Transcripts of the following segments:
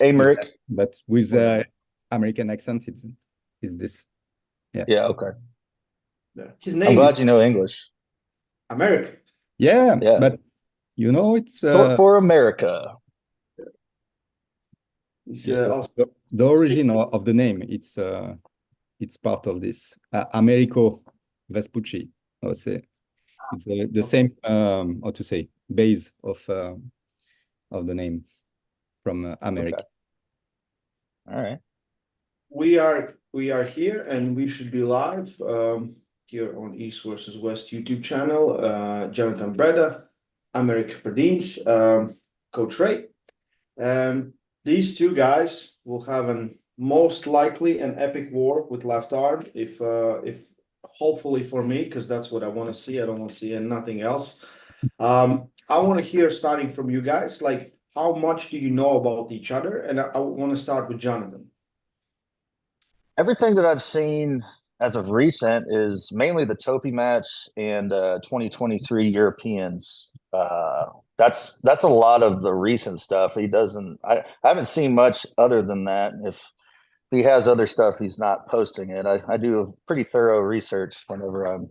Aymeric. Yeah, but with American accent, it's this. Yeah. Yeah, okay. Yeah. His I'm name is glad you know English. Aymeric. Yeah, Yeah. but it's Short for America. He's yeah, also the origin of the name. It's part of this Americo Vespucci. I would say it's the same. How to say base of the name from Okay. America. All right. we are here and we should be live here on East versus West YouTube channel. Jonathon Breda, Aymeric Pradines, Coach Ray. These two guys will have an most likely an epic war with left arm if hopefully for me, because that's what I want to see. I don't want to see nothing else. I want to hear starting from you guys, like how much do you know about each other? And I want to start with Jonathon. Everything that I've seen as of recent is mainly the Topi match and 2023 Europeans. That's a lot of the recent stuff. He doesn't. I haven't seen much other than that. If he has other stuff, he's not posting it. I do a pretty thorough research whenever I'm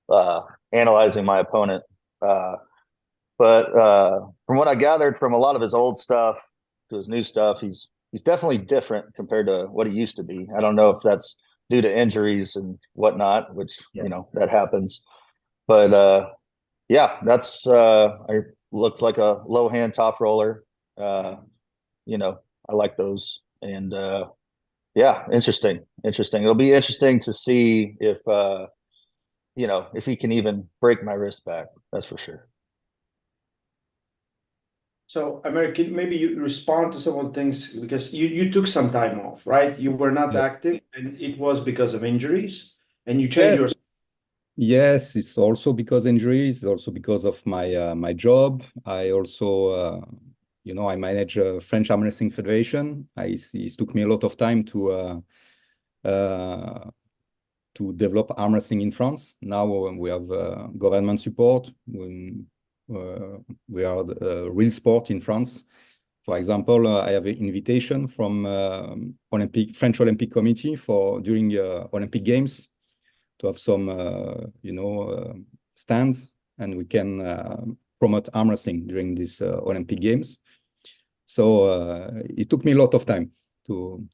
uh, analyzing my opponent. But from what I gathered from a lot of his old stuff to his new stuff, he's definitely different compared to what he used to be. I don't know if that's due to injuries and whatnot, which Yeah. that happens. But yeah, that's I looked like a low hand top roller. Uh, I like those, and yeah, interesting. It'll be interesting to see if he can even break my wrist back. That's for sure. So, American, maybe you respond to some of the things because you took some time off, right? You were not Yes. active, and it was because of injuries, and you changed Yes. your. Yes, it's also because injuries, also because of my job. I also, I manage a French Armwrestling Federation. It took me a lot of time to develop arm wrestling in France. Now we have government support. We are a real sport in France. For example, I have an invitation from French Olympic Committee for during Olympic Games to have some, stands, and we can promote arm wrestling during these Olympic Games. So it took me a lot of time to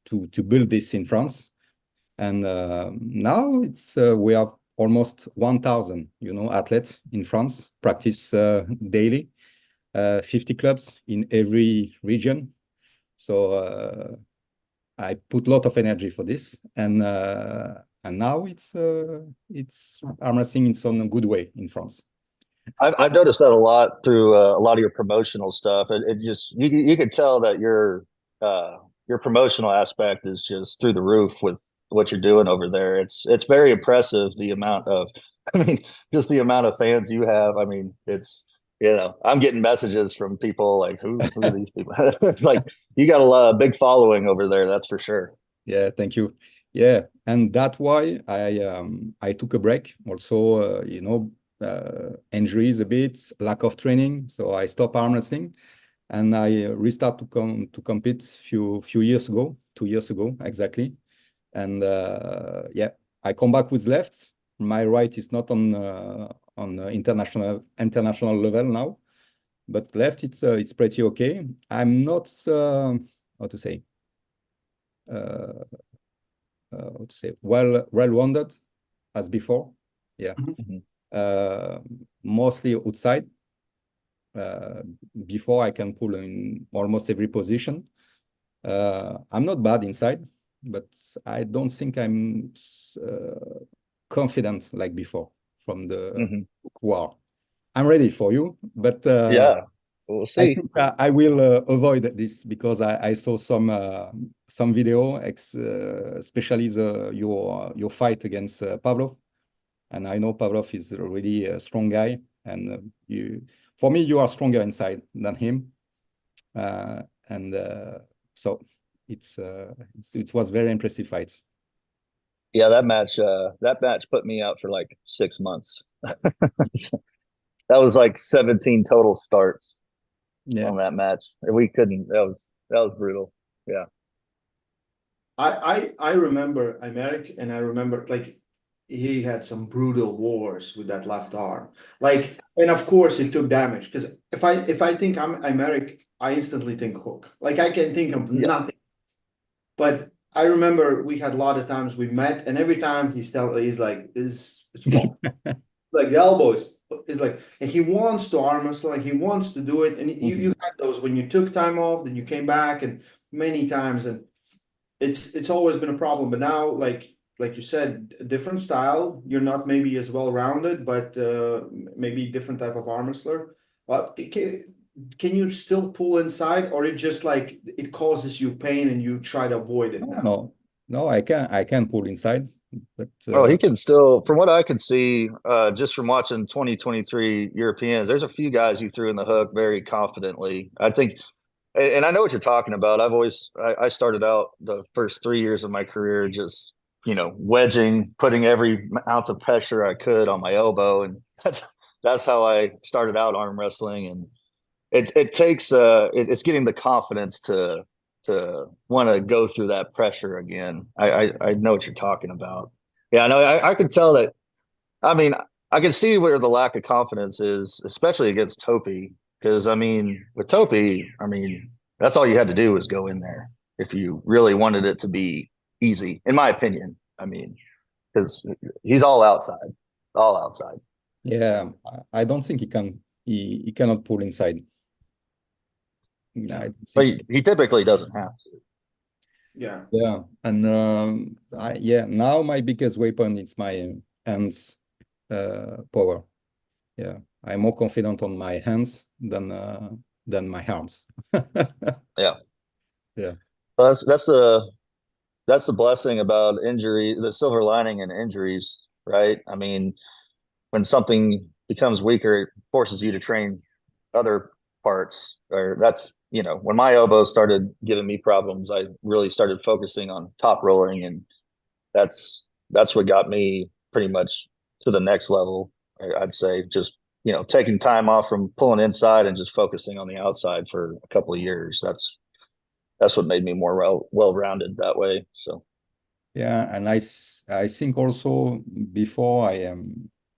build this in France, and now we have almost 1,000 athletes in France practice daily, 50 clubs in every region. So I put a lot of energy for this, and now it's arm wrestling in some good way in France. I've noticed that a lot through a lot of your promotional stuff. It just you could tell that your promotional aspect is just through the roof with what you're doing over there. It's very impressive the amount of I mean just the amount of fans you have. I mean I'm getting messages from people like who are these people? Like you got a big following over there, that's for sure. Yeah, thank you. Yeah, and that's why I took a break. Also, injuries a bit, lack of training, so I stopped arm wrestling, and I restart to compete few years ago, 2 years ago exactly, and yeah, I come back with left. My right is not on international level now, but left it's pretty okay. I'm not how to say. Uh, well-rounded as before. Yeah. Mhm. Uh, Mostly outside. Uh, Before I can pull in almost every position. I'm not bad inside, but I don't think I'm confident like before from the Mhm. war. I'm ready for you, but Yeah, we'll I see. think I will avoid this because I saw some video, especially your fight against Pavlov, and I know Pavlov is really a strong guy, and for me you are stronger inside than him, and so it was very impressive fights. Yeah, that match put me out for like 6 months. That was like 17 total starts Yeah, on that match. We couldn't. That was That was brutal. Yeah. I remember Aymeric, and I remember like he had some brutal wars with that left arm. Like, and of course it took damage because if I think I'm Aymeric, I instantly think hook. Like I can think of Yeah. nothing. But I remember we had a lot of times we met, and every time he's like, it's fun. Like the elbow is like, and he wants to arm wrestle, like he wants to do it. And you had those when you took time off, then you came back, and many times, and it's always been a problem. But now, like you said, a different style. You're not maybe as well rounded, but maybe different type of arm wrestler. But can you still pull inside, or it just like it causes you pain and you try to avoid it now? No, no, I can pull inside, but Oh, he can still, from what I could see, just from watching 2023 Europeans, there's a few guys you threw in the hook very confidently. I think, and I know what you're talking about. I started out the first 3 years of my career just, wedging, putting every ounce of pressure I could on my elbow. And that's how I started out arm wrestling. And it takes, it's getting the confidence to want to go through that pressure again. I know what you're talking about. Yeah, no, I could tell that. I mean, I can see where the lack of confidence is, especially against Topi. Because I mean, with Topi, I mean, that's all you had to do was go in there if you really wanted it to be easy, in my opinion. I mean, because he's all outside. yeah, I don't think he cannot pull inside. I don't But think he typically doesn't have to. Yeah. yeah, and yeah, now my biggest weapon is my hands power. Yeah, I'm more confident on my hands than my arms. Yeah, Yeah. that's the blessing about injury, the silver lining in injuries, right? I mean, when something becomes weaker, it forces you to train other parts. Or that's, when my elbow started giving me problems, I really started focusing on top rolling, and that's what got me pretty much to the next level. I'd say just taking time off from pulling inside and just focusing on the outside for a couple of years. That's what made me more well rounded that way. So Yeah, and I think also before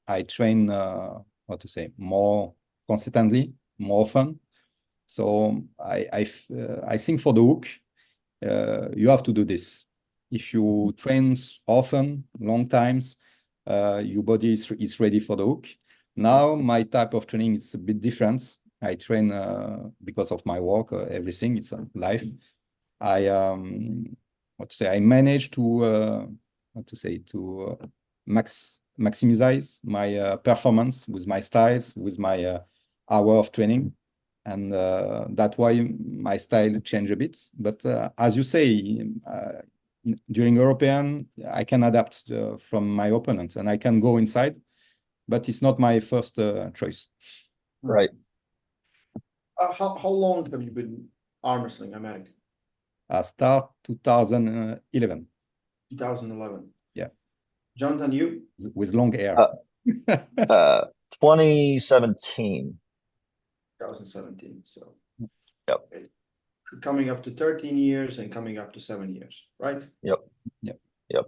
I train how to say more consistently, more often. So I think for the hook, you have to do this. If you train often, long times, your body is ready for the hook. Now my type of training is a bit different. I train because of my work, everything. It's life. I I manage to maximize my performance with my styles, with my hour of training, and that's why my style change a bit. But as you say, during European, I can adapt from my opponent and I can go inside, but it's not my first choice. right. How long have you been arm wrestling, Aymeric? Start 2011. 2011. Yeah, Jonathon, you? with long hair. Uh, uh, 2017. 2017. So Yep. coming up to 13 years and coming up to 7 years, right? Yep. Yep. Yep.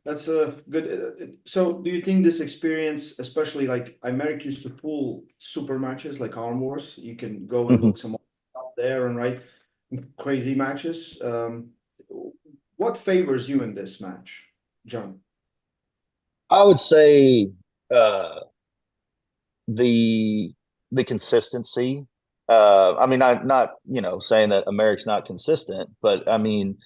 That's a good. So, do you think this experience, especially like Aymeric used to pull super matches like Arm Wars, you can go and look some up there and write crazy matches. What favors you in this match, John? I would say the the consistency. I mean, I'm not saying that Americ's not consistent, but I mean,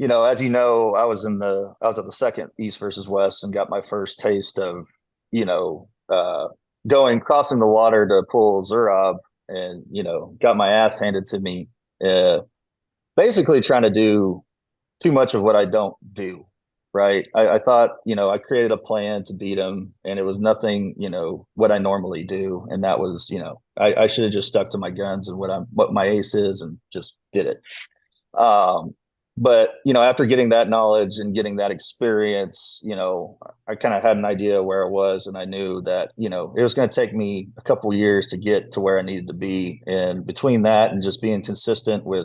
as you know, I was at the second East versus West and got my first taste of you know crossing the water to pull Zurab, and got my ass handed to me. Basically, trying to do too much of what I don't do. Right. I thought, I created a plan to beat him, and it was nothing, what I normally do. And that was, I should have just stuck to my guns and what my ace is and just did it. Um, but after getting that knowledge and getting that experience, I kind of had an idea where I was, and I knew that it was going to take me a couple of years to get to where I needed to be. And between that and just being consistently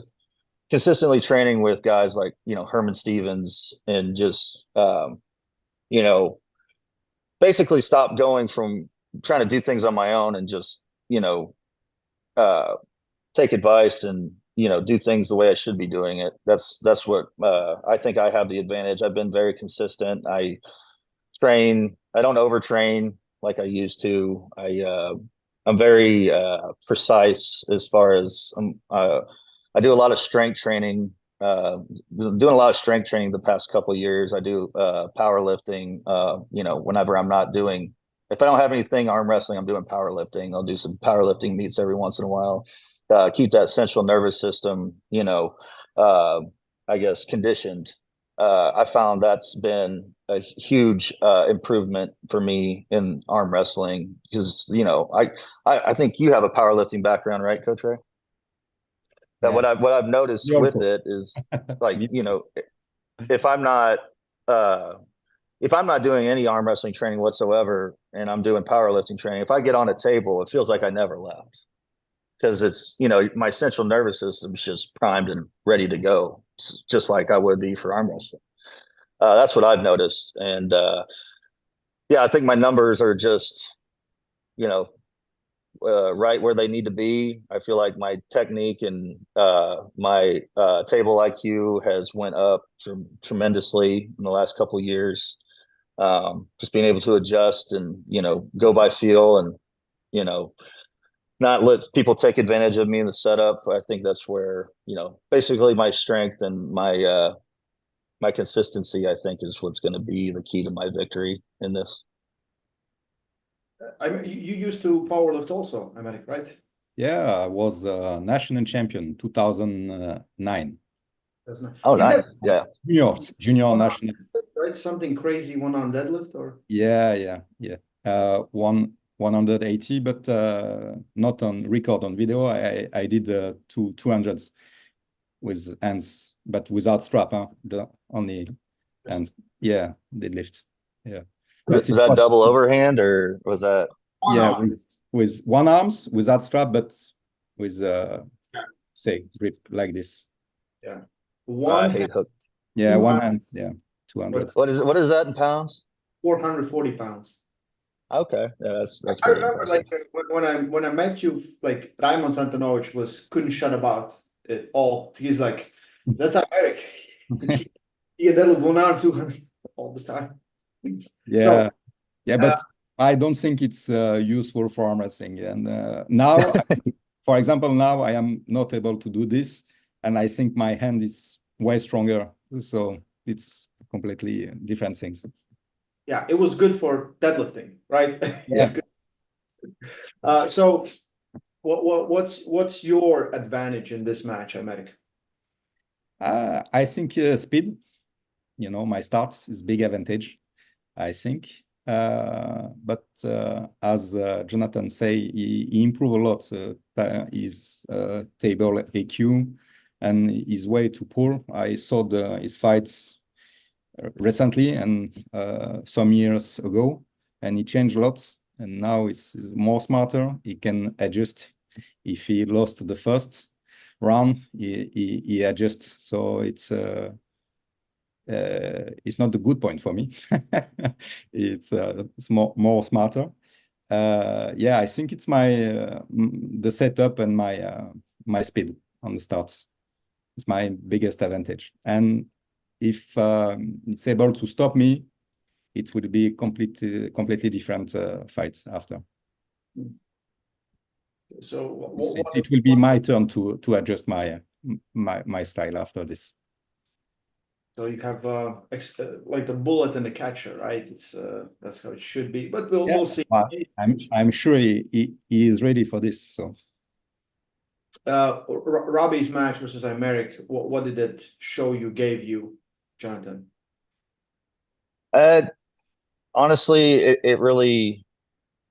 training with guys like Herman Stevens, and just you know basically stop going from trying to do things on my own and just uh take advice and do things the way I should be doing it. That's what I think I have the advantage. I've been very consistent. I don't overtrain like I used to. I'm very precise as far as I do a lot of strength training. Doing a lot of strength training the past couple of years. I do powerlifting. Whenever I'm not doing, if I don't have anything arm wrestling, I'm doing powerlifting. I'll do some powerlifting meets every once in a while. Keep that central nervous system, uh, I guess, conditioned. I found that's been a huge improvement for me in arm wrestling because I think you have a powerlifting background, right, Coach Ray? That Yeah. what I've noticed Me with also. it is like Me- if I'm not uh, if I'm not doing any arm wrestling training whatsoever and I'm doing powerlifting training, if I get on a table, it feels like I never left because it's my central nervous system's just primed and ready to go, just like I would be for arm wrestling. That's what I've noticed, and yeah, I think my numbers are just you know right where they need to be. I feel like my technique and my table IQ has went up tremendously in the last couple of years. Just being able to adjust and go by feel and you know not let people take advantage of me in the setup. I think that's where basically my strength and my consistency, I think, is what's going to be the key to my victory in this. You used to powerlift also, Aymeric, right? Yeah, I was national champion 2009. That's nice. Oh, You had nice. Yeah. Junior one arm national. deadlift, right? Something crazy one arm deadlift or Yeah. 180, but not on record on video. I did 200s with hands, but without strap, huh? The only hands. Yeah, deadlift. Yeah, but Was it that was double overhand or was that? one yeah arm. with one arms without strap, but with say grip like this. Yeah. I One hand, hate hook. Yeah, one 200, hand. Yeah, 200. what's What is it? What is that in pounds? 440 pounds. Okay, yeah, that's I pretty remember impressive. like when I met you, like Raymond Santonovich couldn't shut about it all. He's like, that's Aymeric. He had one arm 200 all the time. So Yeah, yeah, uh, but I don't think it's useful for arm wrestling. And now, for example, now I am not able to do this, and I think my hand is way stronger. So it's completely different things. yeah, it was good for deadlifting, right? Yeah. It's good. So what's your advantage in this match, Aymeric? I think speed, my starts is big advantage, I think. But as Jonathon say, he improved a lot his table AQ and his way to pull. I saw his fights recently and some years ago, and he changed a lot. And now he's more smarter. He can adjust. If he lost the first round, he adjusts. So it's not the good point for me. It's more smarter. Yeah, I think it's the setup and my speed on the starts. It's my biggest advantage. And if it's able to stop me, it will be completely different fight after. So It will be my turn to adjust my style after this. so you have like the bullet and the catcher, right? It's that's how it should be. But we'll see. I'm sure he is ready for this. So Robbie's match versus Aymeric, what did it show you, gave you, Jonathon? Uh, Honestly, it really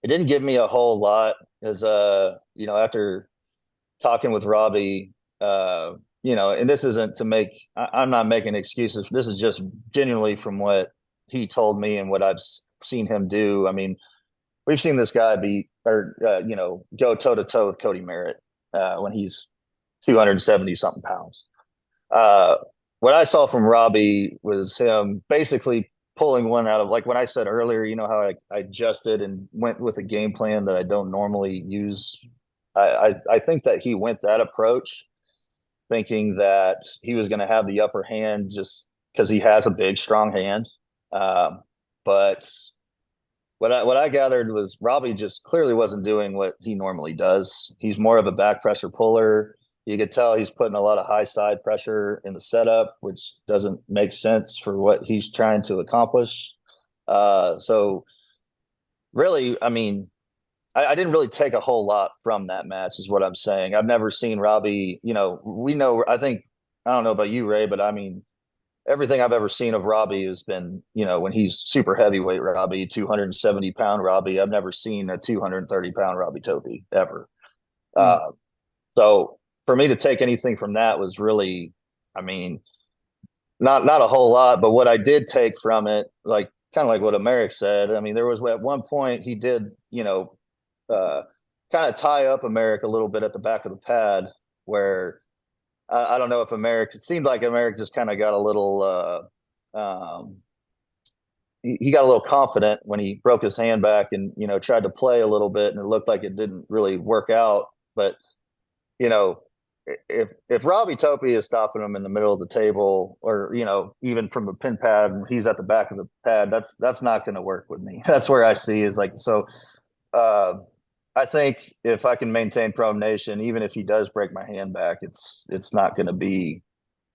it didn't give me a whole lot, as after talking with Robbie, and this isn't to make, I'm not making excuses. This is just genuinely from what he told me and what I've seen him do. I mean, we've seen this guy go toe to toe with Cody Merritt when he's 270 something pounds. What I saw from Robbie was him basically pulling one out of, like when I said earlier, how I adjusted and went with a game plan that I don't normally use. I think that he went that approach thinking that he was going to have the upper hand just because he has a big, strong hand. But what I gathered was Robbie just clearly wasn't doing what he normally does. He's more of a back pressure puller. You could tell he's putting a lot of high side pressure in the setup, which doesn't make sense for what he's trying to accomplish. So really, I mean, I didn't really take a whole lot from that match is what I'm saying. I've never seen Robbie, I don't know about you, Ray, but I mean, everything I've ever seen of Robbie has been, when he's super heavyweight Robbie, 270-pound Robbie. I've never seen a 230-pound Robbie Topi ever. So for me to take anything from that was really, I mean, not a whole lot, but what I did take from it, like kind of like what Aymeric said. I mean, there was at one point he did, kind of tie up Aymeric a little bit at the back of the pad where I don't know if Aymeric, it seemed like Aymeric just kind of got a little, he got a little confident when he broke his hand back and, tried to play a little bit and it looked like it didn't really work out. But, if Robbie Topi is stopping him in the middle of the table or, even from a pin pad and he's at the back of the pad, that's not going to work with me. That's where I see is like, so, I think if I can maintain pronation, even if he does break my hand back, it's not going to be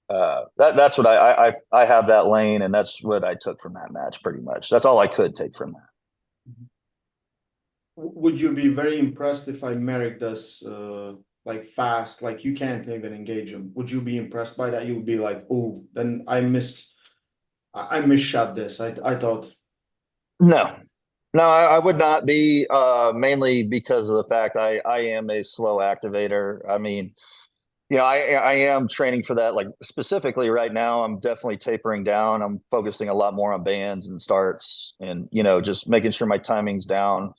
that's what I have that lane, and that's what I took from that match pretty much. That's all I could take from that. Would you be very impressed if Aymeric does like fast, like you can't even engage him? Would you be impressed by that? You would be like, oh, then I misshot this. I thought. No, I would not be, mainly because of the fact I am a slow activator. I mean, I am training for that. Like specifically right now, I'm definitely tapering down. I'm focusing a lot more on bands and starts and, just making sure my timing's down.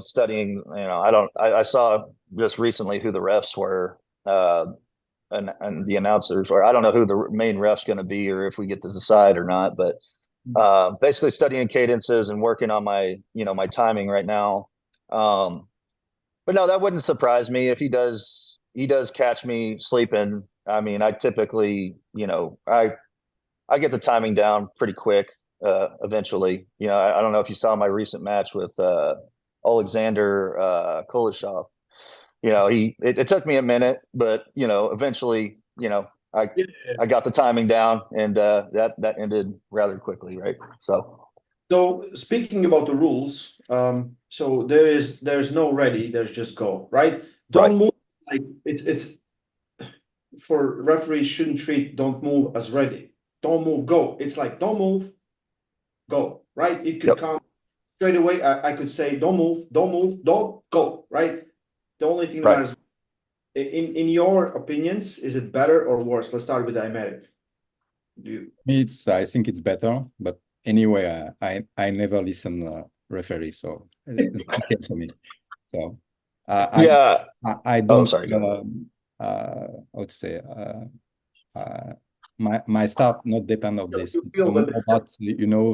Studying, I saw just recently who the refs were, and the announcers, or I don't know who the main ref's going to be or if we get to decide or not, but basically studying cadences and working on my my timing right now. But no, that wouldn't surprise me if he does catch me sleeping. I mean, I typically, I get the timing down pretty quick eventually. I don't know if you saw my recent match with Alexander Kuleshov. It took me a minute, but eventually, I got the timing down, and that ended rather quickly, right? So speaking about the rules, so there's no ready, there's just go, right? Don't move like it's for referees shouldn't treat don't move as ready. Don't move, go. It's like don't move, go, right? It could come straight away. I could say don't move, don't go, right? The only thing that matters. In your opinions, is it better or worse? Let's start with Aymeric. I think it's better, but anyway, I never listen referee, so it's okay for me. So I don't. Oh, sorry. How to say? My start not depend on this. It's more about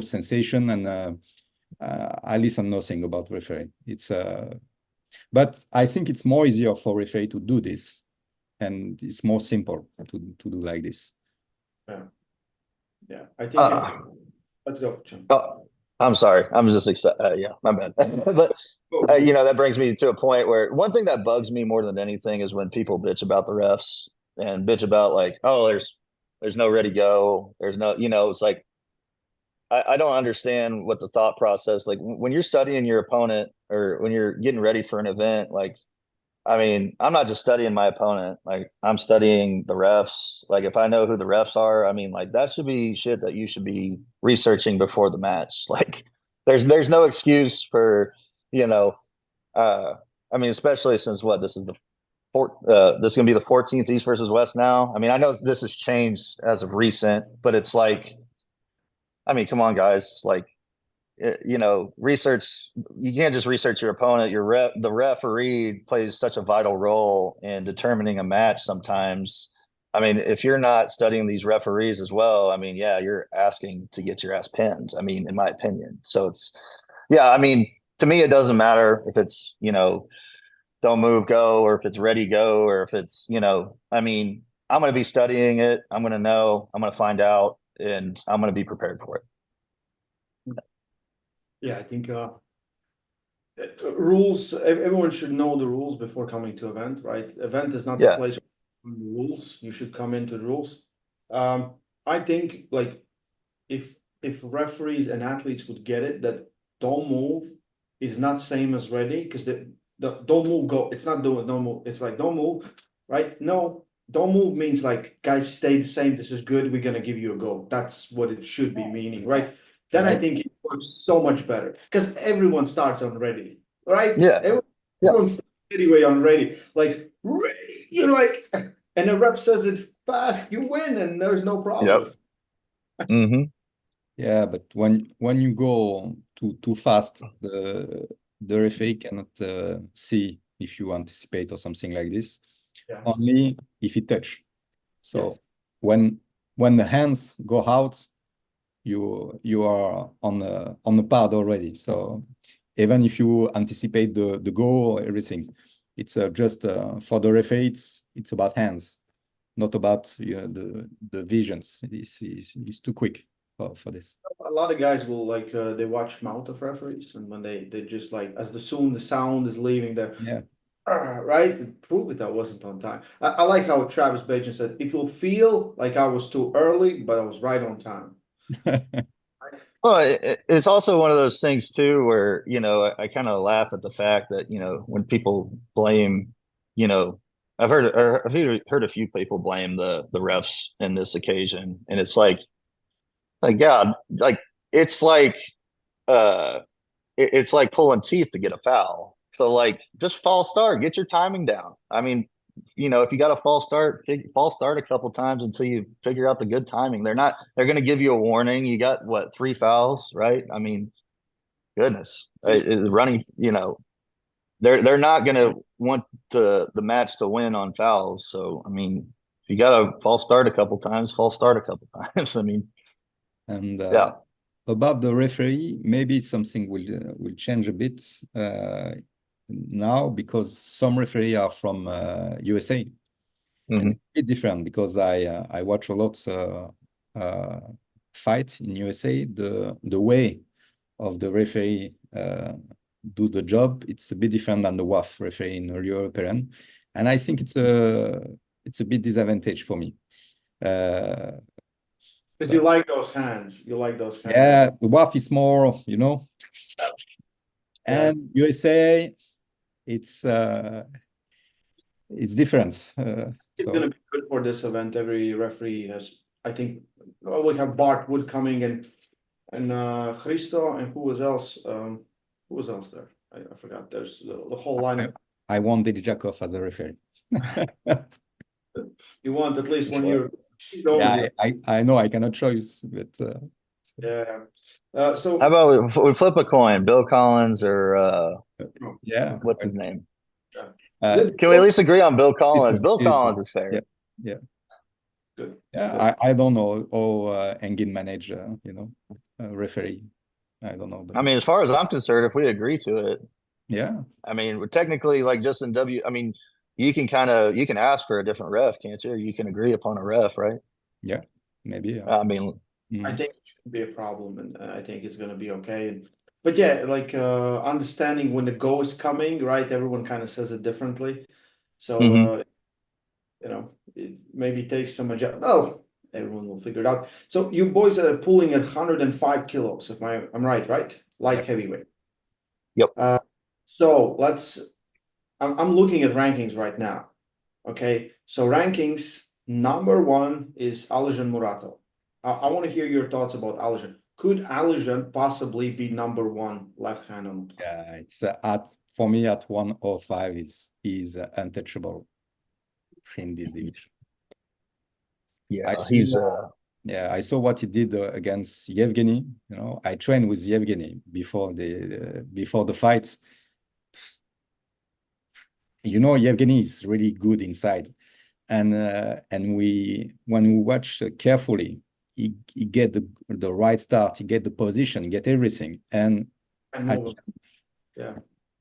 sensation, and I listen nothing about referee. It's but I think it's more easier for referee to do this, and it's more simple to do like this. Yeah. I think. Let's go. Oh, I'm sorry. I'm just excited. Yeah, my bad. But that brings me to a point where one thing that bugs me more than anything is when people bitch about the refs and bitch about like, oh, there's no ready go. There's no, it's like, I don't understand what the thought process, like when you're studying your opponent or when you're getting ready for an event, like, I mean, I'm not just studying my opponent, like I'm studying the refs. Like if I know who the refs are, I mean, like that should be shit that you should be researching before the match. Like there's no excuse for, I mean, especially since this is the this is going to be the 14th East versus West now. I mean, I know this has changed as of recent, but it's like, I mean, come on, guys. Like, you know, research. You can't just research your opponent. The referee plays such a vital role in determining a match. Sometimes, I mean, if you're not studying these referees as well, I mean, yeah, you're asking to get your ass pinned. I mean, in my opinion. So it's, yeah. I mean, to me, it doesn't matter if it's, you know, don't move, go, or if it's ready, go, or if it's, you know, I mean, I'm going to be studying it. I'm going to know. I'm going to find out, and I'm going to be prepared for it. Yeah, I think rules. Everyone should know the rules before coming to event, right? Event is not the Yeah. place for the rules. You should come into the rules. I think like if referees and athletes would get it that don't move is not same as ready, because the don't move go. It's not doing don't move. It's like don't move, right? No, don't move means like guys stay the same. This is good. We're gonna give you a go. That's what it should be meaning, right? Then I think it works so much better because everyone starts on ready, right? Yeah. Everyone starts anyway on ready. Like ready, you're like, and the rep says it fast, you win, and there's no problem. Yep. Mm-hmm. Yeah, but when you go too fast, the referee cannot see if you anticipate or something like this. Yeah. Only if it touch. So Yes. when the hands go out, you are on the pad already. So even if you anticipate the goal, everything, it's just for the referee. It's about hands, not about the visions. It's too quick for this. A lot of guys will like they watch mouth of referees, and when they just like as soon the sound is leaving the Yeah. Right, prove it I wasn't on time. I like how Travis Bajan said it will feel like I was too early, but I was right on time. Well, it's also one of those things too, where, you know, I kind of laugh at the fact that, you know, when people blame, you know, I've heard a few people blame the refs in this occasion, and it's like God, like it's like uh it's like pulling teeth to get a foul. So like just false start, get your timing down. I mean, you know, if you got a false start a couple times until you figure out the good timing. They're going to give you a warning. You got what, 3 fouls, right? I mean, goodness, running, you know, they're not going to want the match to win on fouls. So, I mean, if you got a false start a couple times, false start a couple times. I mean, And yeah. about the referee, maybe something will change a bit now, because some referee are from USA. Mm-hmm. And it's a bit different because I watch a lot fight in USA. The way of the referee do the job, it's a bit different than the WAF referee in European, and I think it's a bit disadvantage for me. Because you like those hands. You like those hands. Yeah, the WAF is more, you know, and USA, it's different. It's gonna be good for this event. Every referee has, I think, we have Bart Wood coming and Christo, and who was else? Who was else there? I forgot. There's the whole lineup. I want Didi Jakov as a referee. You want at least 1 year. Yeah, I know I cannot choose, but yeah. So how about we flip a coin, Bill Collins or yeah, what's his name? can we at least agree on Bill Collins? Bill Collins is fair. Yeah. Good. Yeah, I don't know how Engin manage, you know, referee. I don't know. I mean, as far as I'm concerned, if we agree to it, yeah. I mean, we're technically like just in I mean, you can ask for a different ref, can't you? Or you can agree upon a ref, right? Yeah, maybe. Yeah. I mean, I think it shouldn't be a problem, and I think it's gonna be okay. But yeah, like understanding when the go is coming, right? Everyone kind of says it differently, so you know, it maybe takes some adjustment. Oh, everyone will figure it out. So you boys are pulling at 105 kilos, if I'm right? Light heavyweight. Yep. So I'm looking at rankings right now. Okay, so rankings, number 1 is Alijan Murato. I want to hear your thoughts about Alijan. Could Alijan possibly be number 1 left hand on the planet? Yeah, it's for me at 105 is untouchable. in this division. Yeah, I I saw what he did against Yevgeny. You know, I trained with Yevgeny before the fights. You know, Yevgeny is really good inside, and when we watch carefully, he get the right start, he get the position, he get everything, and yeah.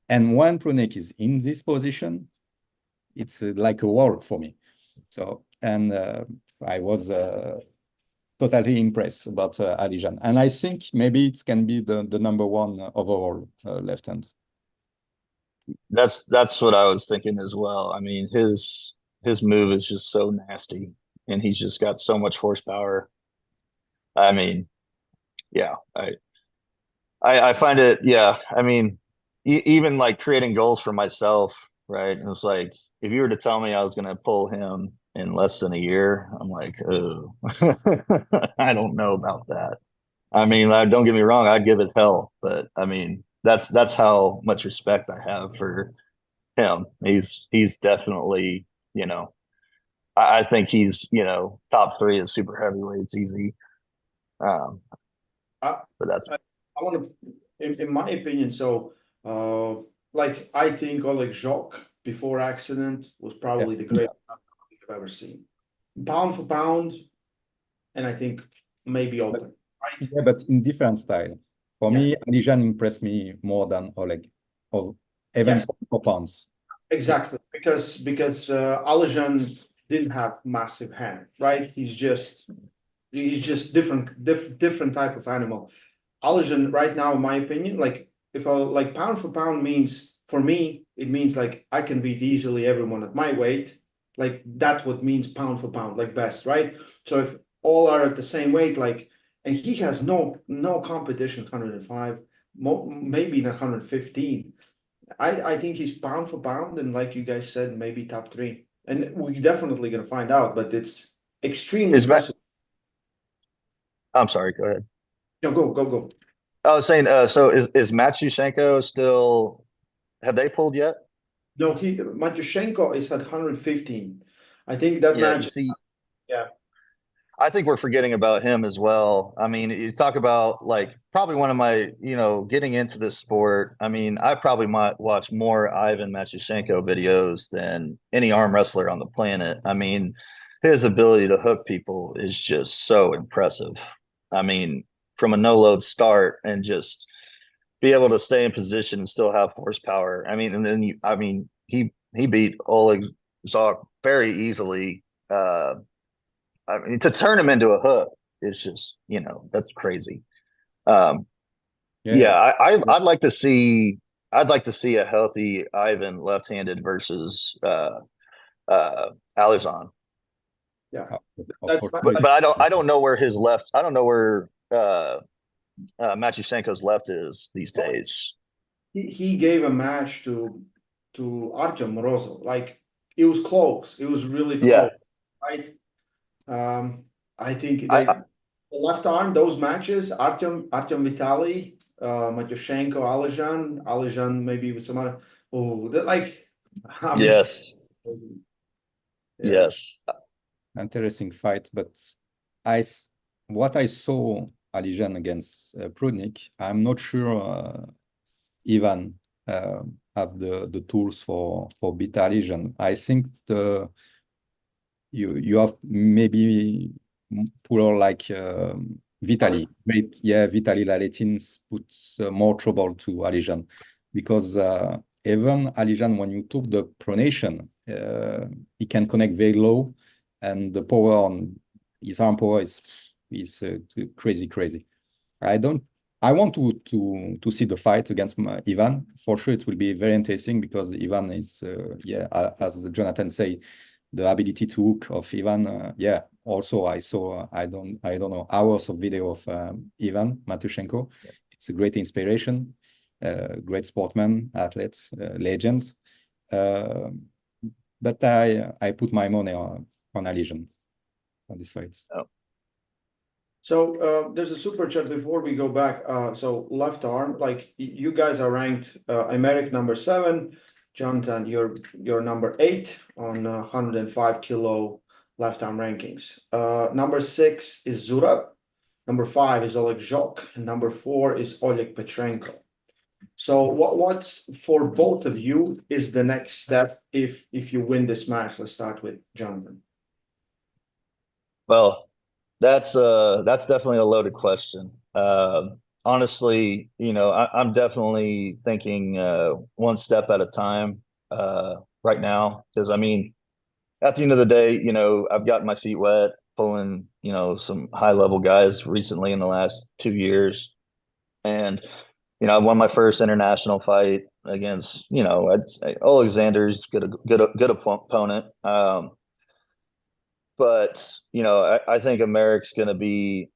And when Pronek is in this position, it's like a wall for me. So, and I was totally impressed about Alijan. And I think maybe it can be the number one overall left hand. That's what I was thinking as well. I mean, his move is just so nasty, and he's just got so much horsepower. I mean, yeah, I find it, yeah. I mean, even like creating goals for myself, right? And it's like if you were to tell me I was going to pull him in less than a year, I'm like, oh, I don't know about that. I mean, don't get me wrong, I'd give it hell, but I mean, that's how much respect I have for him. He's definitely, you know, I think he's, you know, top three is super heavyweights easy. But that's I want to, in my opinion, so like I think Oleg Zhok before accident was probably the greatest I've ever seen. Pound for pound, and I think maybe open. Right? Yeah, but in different style. For me, Alijan impressed me more than Oleg, or even for pounds. Exactly, because Alijan didn't have massive hand, right? He's just different type of animal. Alijan right now, in my opinion, like if I like pound for pound means for me, it means like I can beat easily everyone at my weight. Like that's what means pound for pound, like best, right? So if all are at the same weight, like, and he has no competition, 105, maybe 115. I think he's pound for pound, and like you guys said, maybe top three. And we're definitely gonna find out, but it's extremely possible. I'm sorry, go ahead. No, go. I was saying, so is Matyushenko still? Have they pulled yet? No, Matyushenko is at 115. I think that Yeah, match. you see, Yeah, I think we're forgetting about him as well. I mean, you talk about like probably one of my, you know, getting into this sport. I mean, I probably might watch more Ivan Matyushenko videos than any arm wrestler on the planet. I mean, his ability to hook people is just so impressive. I mean, from a no load start and just be able to stay in position and still have horsepower. I mean, and then he beat Oleg Zok very easily. I mean, to turn him into a hook is just, you know, that's crazy. I'd like to see a healthy Ivan left-handed versus Alizon. yeah. But I don't know where his left. I don't know where Matyushenko's left is these days. He gave a match to Artem Morozov. Like it was close. It was really close, right? I think like the left arm, those matches, Artem Vitali, Matyushenko, Alijan maybe with some other. Oh, that like. Yes. Yes. Interesting fight, but what I saw Alijan against Prudnik, I'm not sure Ivan have the tools for beat Alijan. I think you have maybe puller like Vitaly. Vitaly Laletin puts more trouble to Alijan because even Alijan, when you took the pronation, he can connect very low, and the power on his arm power is crazy. I want to see the fight against Ivan. For sure, it will be very interesting because Ivan is as Jonathon say, the ability to hook of Ivan. Also I saw I don't know hours of video of Ivan Matyushenko. It's a great inspiration, great sportman, athletes, legends. But I put my money on Alijan on this fight. Oh. So there's a super chat before we go back. So left arm, like you guys are ranked Aymeric number 7, Jonathon, you're number 8 on 105 kilo left arm rankings. Number 6 is Zurab. Number 5 is Oleg Zhok, and number 4 is Oleg Petrenko. So what's for both of you is the next step if you win this match? Let's start with Jonathon. Well, that's definitely a loaded question. Honestly, I'm definitely thinking one step at a time right now, because I mean, at the end of the day, I've gotten my feet wet pulling, some high level guys recently in the last 2 years. And, I won my first international fight against, I'd say Alexander's good opponent. But, I think Aymeric going to be,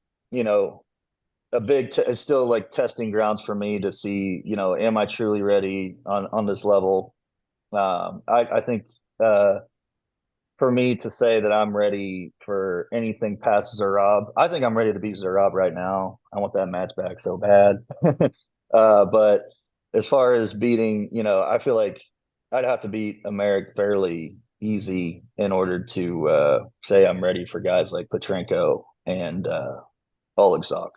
a big, it's still like testing grounds for me to see, am I truly ready on this level? I think, for me to say that I'm ready for anything past Zarab, I think I'm ready to beat Zarab right now. I want that match back so bad. But as far as beating, I feel like I'd have to beat Aymeric fairly easy in order to say I'm ready for guys like Petrenko and Oleg Zhok.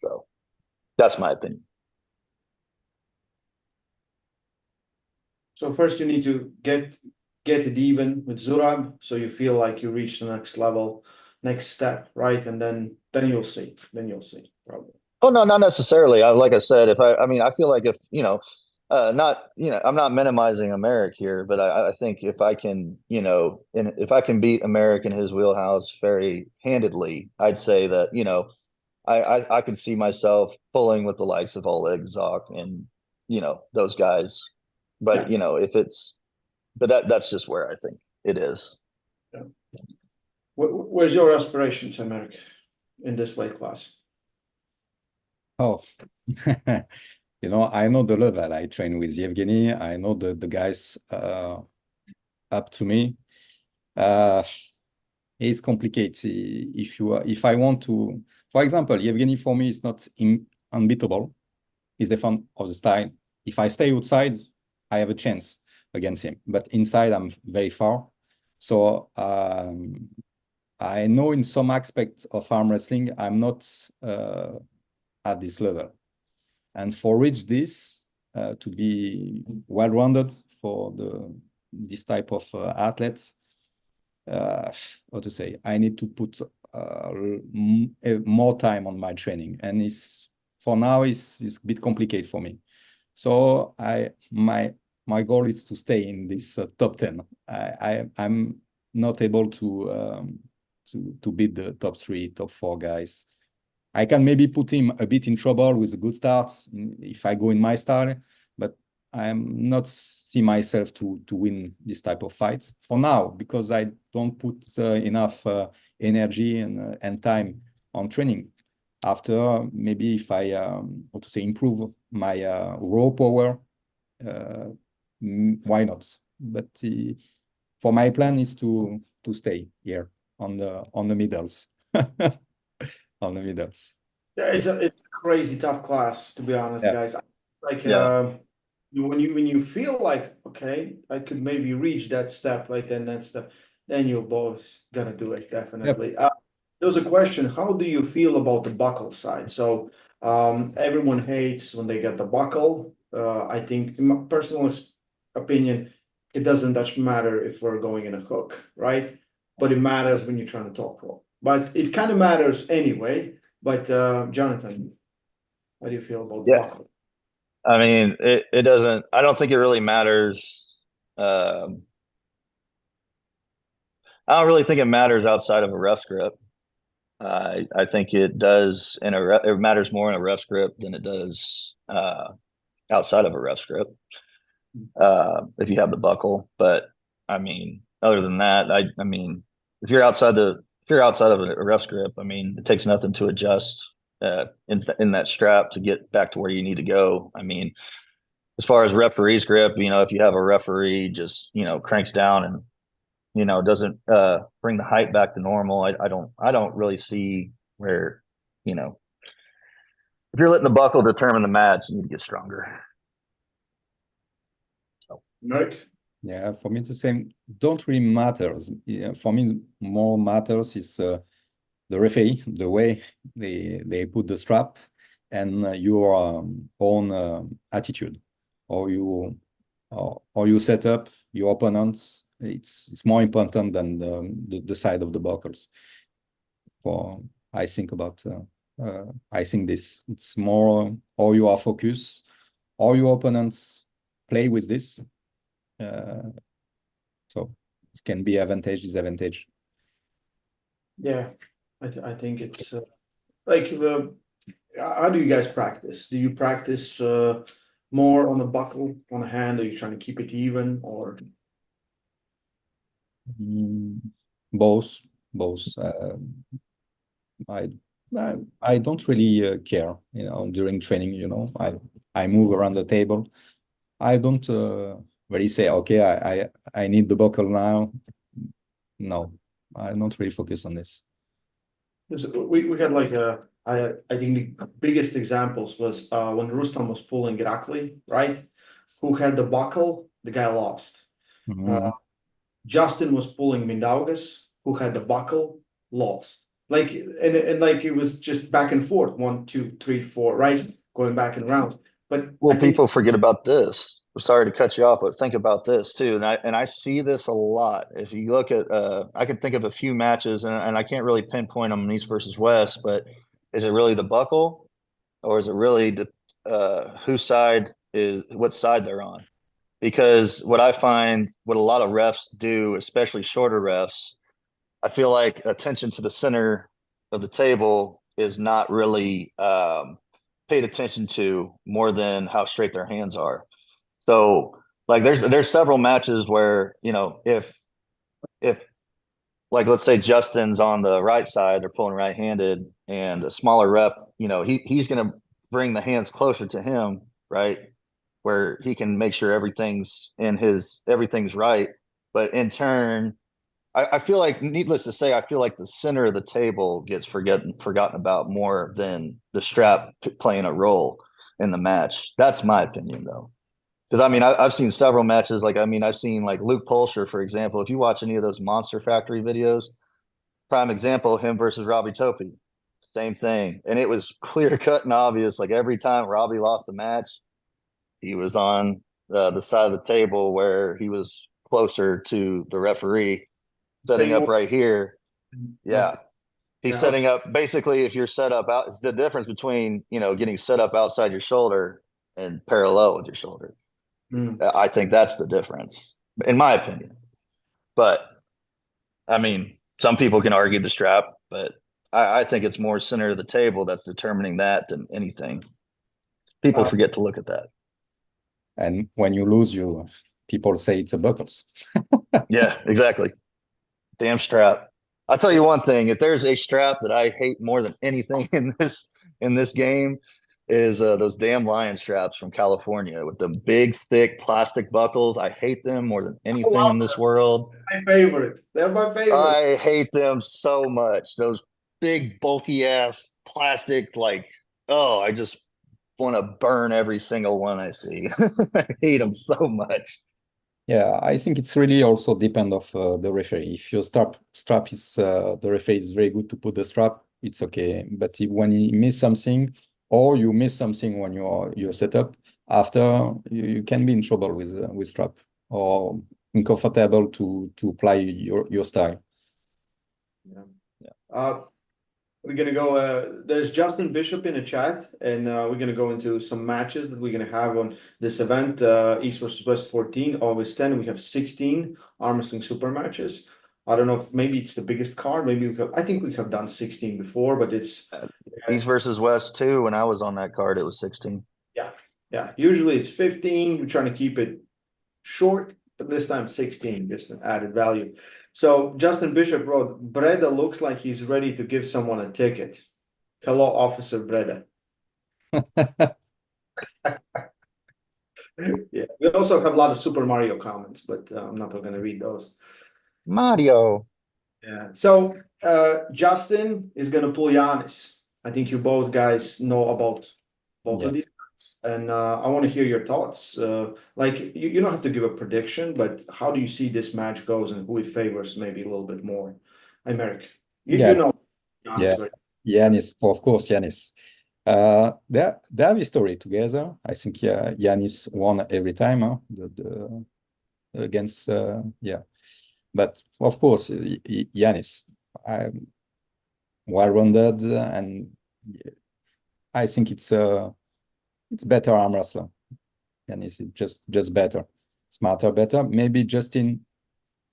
So that's my opinion. So first you need to get it even with Zurab, so you feel like you reach the next level, next step, right? And then you'll see. Then you'll see, probably. Oh no, not necessarily. Like I said, I mean, I feel like if not, I'm not minimizing Aymeric here, but I think if I can, and if I can beat Aymeric in his wheelhouse very handedly, I'd say that I can see myself pulling with the likes of Oleg Zhok and those guys. But if it's, but that's just where I think it is. Yeah. Where's your aspirations, Aymeric, in this weight class? Oh, I know the level. I train with Yevgeny. I know the guys up to me. It's complicated. If I want to, for example, Yevgeny for me is not unbeatable. He's the fan of the style. If I stay outside, I have a chance against him. But inside, I'm very far. So I know in some aspects of arm wrestling, I'm not at this level. And for reach this, to be well-rounded for this type of athletes, how to say, I need to put more time on my training, and for now it's a bit complicated for me. So my goal is to stay in this top 10. I'm not able to beat the top 3, top 4 guys. I can maybe put him a bit in trouble with a good start if I go in my style, but I'm not see myself to win this type of fights for now, because I don't put enough energy and time on training. After, maybe if I how to say, improve my raw power, why not? But for my plan is to stay here on the middles. On the middles. Yeah, it's a crazy tough class, to be honest, guys. Like when you feel like, okay, I could maybe reach that step, right? Then you're both gonna do it, definitely. Yep. There was a question: how do you feel about the buckle side? So everyone hates when they get the buckle. I think, in my personal opinion, it doesn't much matter if we're going in a hook, right? But it matters when you're trying to top rope. But it kind of matters anyway. But Jonathon, how do you feel about the buckle? I mean, it doesn't. I don't think it really matters. I don't really think it matters outside of a rough grip. I think it does it matters more in a rough grip than it does outside of a rough grip. If you have the buckle, but I mean, other than that, I mean, if you're outside of a rough grip, I mean, it takes nothing to adjust in that strap to get back to where you need to go. I mean, as far as referee's grip, if you have a referee just cranks down and doesn't bring the height back to normal, I don't really see where if you're letting the buckle determine the match, you need to get stronger. Merc? Yeah, for me, it's the same. Don't really matters. Yeah, for me, more matters is the referee, the way they put the strap, and your own attitude, or you set up your opponents. It's more important than the side of the buckles. For I think about I think this it's more how you are focused, or your opponents play with this. So it can be advantage, disadvantage. Yeah, I think it's like how do you guys practice? Do you practice more on the buckle on the hand? Are you trying to keep it even or? Both, both. I, I don't really care, during training. I move around the table. I don't really say, okay, I need the buckle now. No, I don't really focus on this. We had like I think the biggest examples was when Rustam was pulling Irakli, right? Who had the buckle, the guy lost. Justin was pulling Mindaugas, who had the buckle, lost. Like and like it was just back and forth, 1, 2, 3, 4, right? Going back in rounds. But Well, I think people forget about this. Sorry to cut you off, but think about this too. And I see this a lot. If you look at I can think of a few matches and I can't really pinpoint them in East versus West, but is it really the buckle or is it really the whose side is what side they're on? Because what I find what a lot of refs do, especially shorter refs, I feel like attention to the center of the table is not really paid attention to more than how straight their hands are. So like there's several matches where, if like let's say Justin's on the right side, they're pulling right-handed, and a smaller rep, he's gonna bring the hands closer to him, right? Where he can make sure everything's right. But in turn, I feel like, needless to say, I feel like the center of the table gets forgotten about more than the strap playing a role in the match. That's my opinion, though. Because I mean, I've seen several matches. Like, I mean, I've seen like Luke Polsher, for example. If you watch any of those Monster Factory videos, prime example, him versus Robbie Topi, same thing. And it was clear cut and obvious. Like every time Robbie lost the match, he was on the side of the table where he was closer to the referee, setting up right here. Yeah. He's setting up basically if you're set up out, it's the difference between, getting set up outside your shoulder and parallel with your shoulder. I think that's the difference, in my opinion. But I mean, some people can argue the strap, but I think it's more center of the table that's determining that than anything. People forget to look at that. And when you lose, people say it's a buckles. Yeah, exactly. Damn strap. I'll tell you one thing: if there's a strap that I hate more than anything in this game, is those damn lion straps from California with the big, thick plastic buckles. I hate them more than anything in this world. My favorite. They're my favorite. I hate them so much. Those big, bulky ass plastic, like, oh, I just want to burn every single one I see. I hate them so much. Yeah, I think it's really also depend of the referee. If your strap is the referee is very good to put the strap, it's okay. But when you miss something, or you miss something when you're set up, after you can be in trouble with strap, or uncomfortable to apply your style. Yeah. We're gonna go. There's Justin Bishop in the chat, and we're gonna go into some matches that we're gonna have on this event. East versus West 14, August 10. We have 16 arm wrestling super matches. I don't know if maybe it's the biggest card. Maybe I think we have done 16 before, but it's East versus West too. When I was on that card, it was 16. Yeah. Usually it's 15. We're trying to keep it short, but this time 16, just an added value. So Justin Bishop wrote, Breda looks like he's ready to give someone a ticket. Hello, Officer Breda. Yeah, we also have a lot of Super Mario comments, but I'm not going to read those. Mario. Yeah. So Justin is going to pull Giannis. I think you both guys know about both of these guys. and I want to hear your thoughts. Like you don't have to give a prediction, but how do you see this match goes and who it favors maybe a little bit more? Aymeric, you Yeah, know, yeah, Giannis, right? Giannis, of course, Giannis. They have history together. I think yeah, Giannis won every time, huh? Against yeah. But of course, Giannis, well-rounded, and I think it's better arm wrestler. Giannis is just better, smarter, better. Maybe Justin,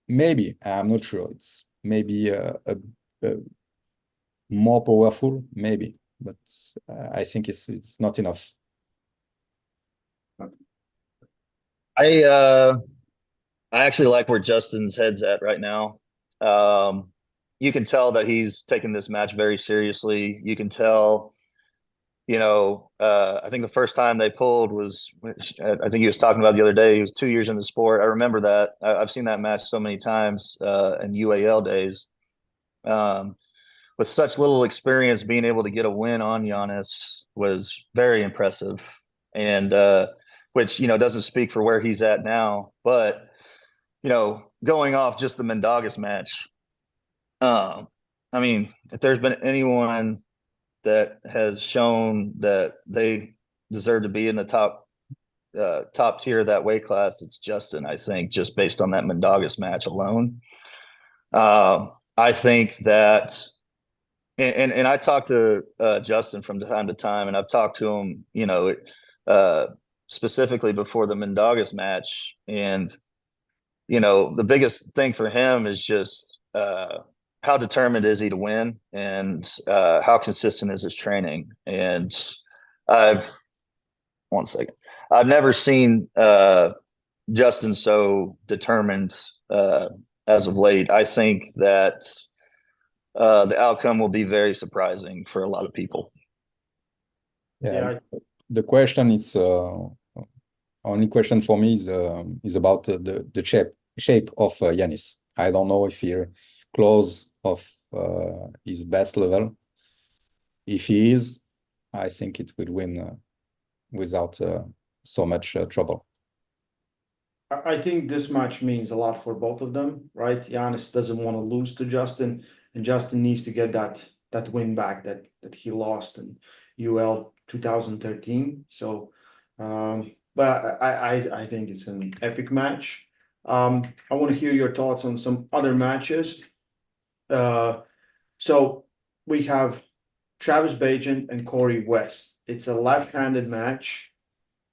maybe I'm not sure. It's maybe a more powerful, maybe, but I think it's not enough. I uh I actually like where Justin's head's at right now. You can tell that he's taking this match very seriously. You can tell, I think the first time they pulled was, I think he was talking about the other day, he was 2 years in the sport. I remember that. I've seen that match so many times in UAL days. Um, with such little experience, being able to get a win on Giannis was very impressive. And which, doesn't speak for where he's at now. But, going off just the Mendagas match, I mean, if there's been anyone that has shown that they deserve to be in the top tier of that weight class, it's Justin, I think, just based on that Mendagas match alone. I think that and I talk to Justin from time to time, and I've talked to him, uh, specifically before the Mendagas match. And, the biggest thing for him is just how determined is he to win, and how consistent is his training. And I've, one second, I've never seen Justin so determined as of late. I think that the outcome will be very surprising for a lot of people. Yeah, the question is only question for me is about the shape of Giannis. I don't know if he's close of his best level. If he is, I think it will win without so much trouble. I think this match means a lot for both of them, right? Giannis doesn't want to lose to Justin, and Justin needs to get that win back that he lost in UL 2013. So, but I think it's an epic match. I want to hear your thoughts on some other matches. So we have Travis Bagent and Corey West. It's a left-handed match.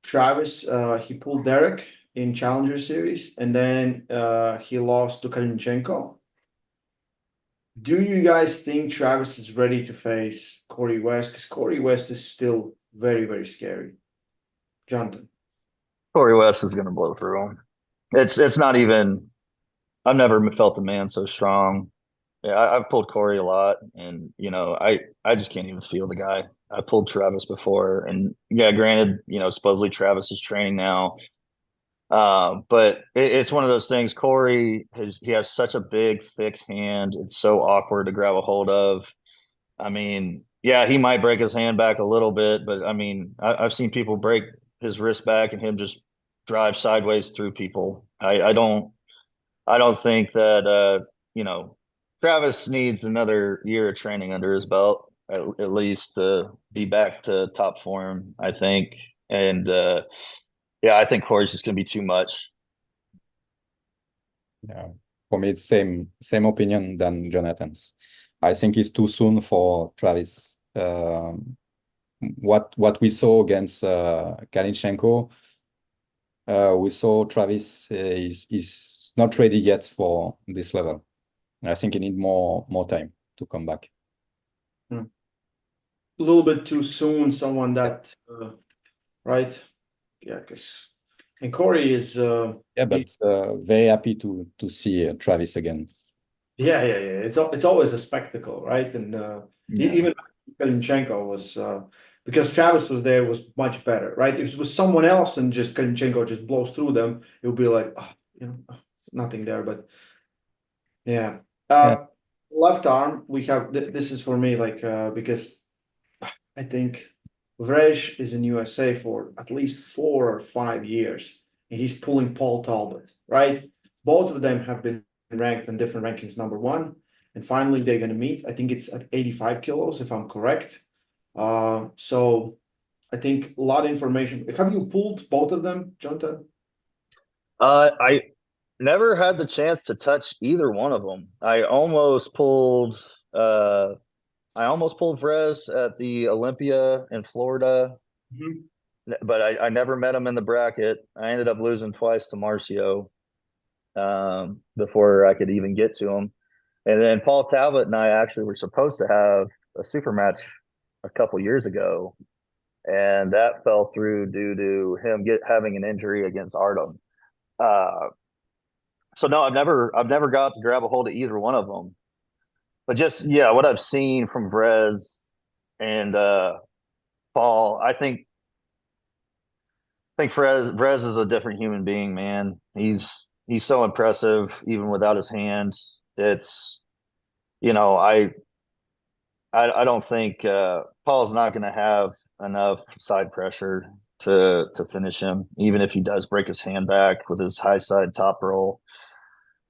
Travis, he pulled Derek in Challenger Series, and then he lost to Kalinchenkov. Do you guys think Travis is ready to face Corey West? Because Corey West is still very, very scary. Jonathon. Corey West is going to blow through him. It's not even. I've never felt a man so strong. Yeah, I've pulled Corey a lot, and I just can't even feel the guy. I pulled Travis before, and yeah, granted, supposedly Travis is training now, but it's one of those things. Corey he has such a big, thick hand. It's so awkward to grab a hold of. I mean, yeah, he might break his hand back a little bit, but I mean, I've seen people break his wrist back and him just drive sideways through people. I don't think that Travis needs another year of training under his belt, at least to be back to top form, I think. And yeah, I think Corey's just going to be too much. Yeah, for me, it's same opinion than Jonathon's. I think it's too soon for Travis. What we saw against Kalinchenkov, we saw Travis is not ready yet for this level. I think he need more time to come back. A little bit too soon. Someone that right? Yeah, because and Corey is yeah, but very happy to see Travis again. yeah. It's always a spectacle, right? And even Kalinchenkov was because Travis was there was much better, right? If it was someone else and just Kalinchenkov just blows through them, it would be like nothing there. But yeah, left arm we have this is for me like because I think Vrij is in USA for at least 4 or 5 years, and he's pulling Paul Talbot, right? Both of them have been ranked in different rankings, number one, and finally they're going to meet. I think it's at 85 kilos, if I'm correct. So I think a lot of information. Have you pulled both of them, Jonathan? I never had the chance to touch either one of them. I almost pulled Ferz at the Olympia in Florida, but I never met him in the bracket. I ended up losing twice to Marcio before I could even get to him. And then Paul Talbot and I actually were supposed to have a super match a couple years ago, and that fell through due to him having an injury against Artem. So no, I've never got to grab a hold of either one of them. But just yeah, what I've seen from Brez and Paul, I think Brez is a different human being, man. He's so impressive even without his hands. It's you know, I don't think Paul's not going to have enough side pressure to finish him, even if he does break his hand back with his high side top roll.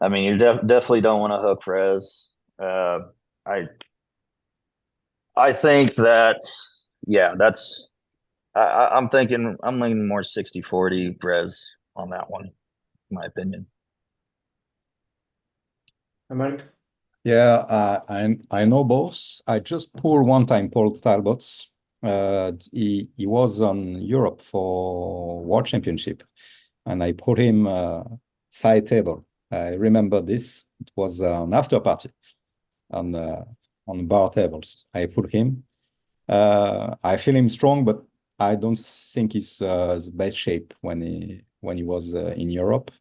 I mean, you definitely don't want to hook Ferz. I I think that yeah, that's I'm thinking I'm leaning more 60-40 Brez on that one, in my opinion. Aymeric? Yeah, I know both. I just pulled one time Paul Talbot's. He was on Europe for World Championship, and I put him side table. I remember this. It was an after party on bar tables. I put him. I feel him strong, but I don't think he's the best shape when he was in Europe.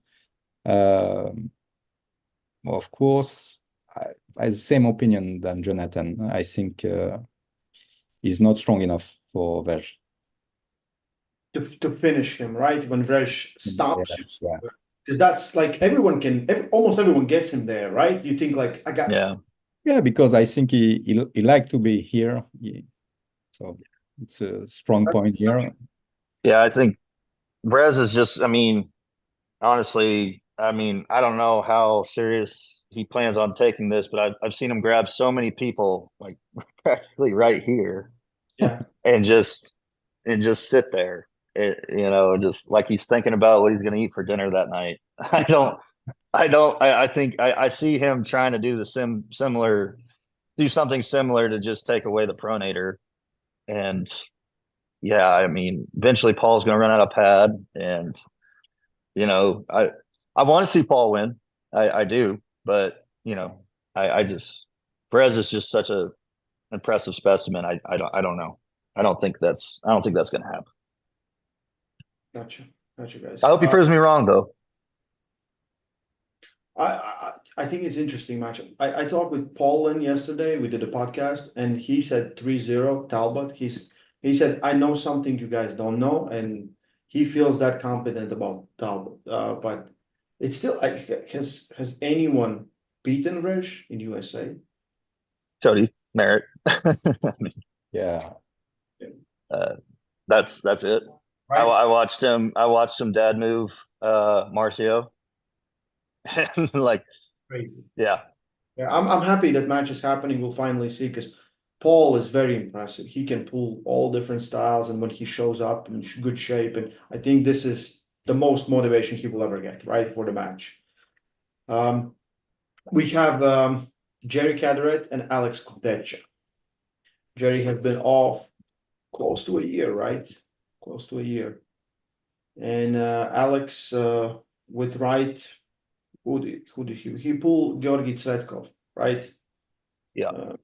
Of course, I have the same opinion than Jonathon. I think he's not strong enough for Verge. To finish him, right? When Vrij stops you. Yeah. Because that's like almost everyone gets him there, right? You think like, I got. Yeah, because I think he like to be here. So it's a strong point here. Yeah, I think Brez is just, I mean, honestly, I mean, I don't know how serious he plans on taking this, but I've seen him grab so many people like practically right here. Yeah. And just sit there. Just like he's thinking about what he's going to eat for dinner that night. I think I see him trying to do do something similar to just take away the pronator. And yeah, I mean, eventually Paul's going to run out of pad, and I want to see Paul win. I do, but I just Perez is just such a impressive specimen. I don't know. I don't think that's going to happen. Gotcha, guys. I hope he proves me wrong, though. I think it's interesting matchup. I talked with Paul Lynn yesterday. We did a podcast, and he said 3-0 Talbot. He said, I know something you guys don't know, and he feels that confident about Talbot. But it's still has anyone beaten Rish in USA? Cody Merritt. Yeah. That's it. Right. I watched him. Dad move Marcio. Like crazy. Yeah. I'm happy that match is happening. We'll finally see, because Paul is very impressive. He can pull all different styles, and when he shows up in good shape, and I think this is the most motivation he will ever get, right, for the match. We have Jerry Caderet and Alex Kodecha. Jerry has been off close to a year, right? Close to a year. And Alex with right, who did he pull? Georgi Tsvetkov, right? Yeah,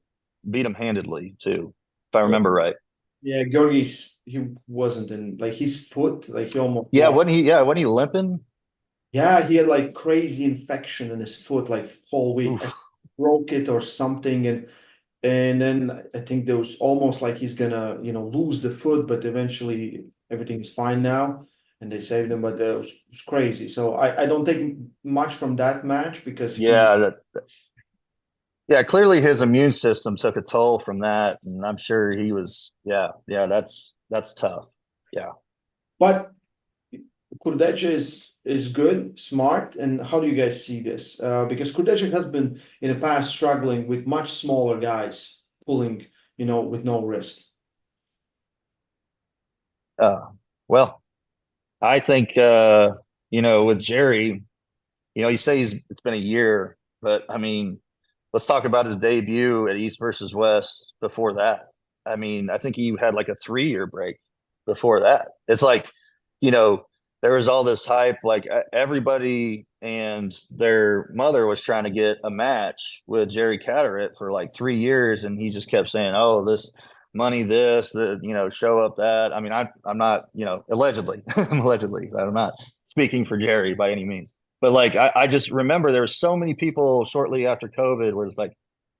beat him handedly too, if I remember right. Yeah, he wasn't in, like, his foot, like, he almost wasn't he limping? Yeah, he had like crazy infection in his foot, like, whole week. Broke it or something, and then I think there was almost like he's gonna lose the foot, but eventually everything is fine now, and they saved him. But it was crazy. So I don't take much from that match, because clearly his immune system took a toll from that, and I'm sure he was that's that's tough. Yeah. But Kurdecha is good, smart, and how do you guys see this? Because Kurdecha has been in the past struggling with much smaller guys pulling, with no wrist. Well, I think with Jerry, you say it's been a year, but I mean, let's talk about his debut at East versus West before that. I mean, I think he had like a 3-year break before that. It's like, there was all this hype, like everybody and their mother was trying to get a match with Jerry Catterett for like 3 years, and he just kept saying, "Oh, this money, this, show up that." I mean, I'm not, allegedly, allegedly, I'm not speaking for Jerry by any means, but like I just remember there were so many people shortly after COVID where it's like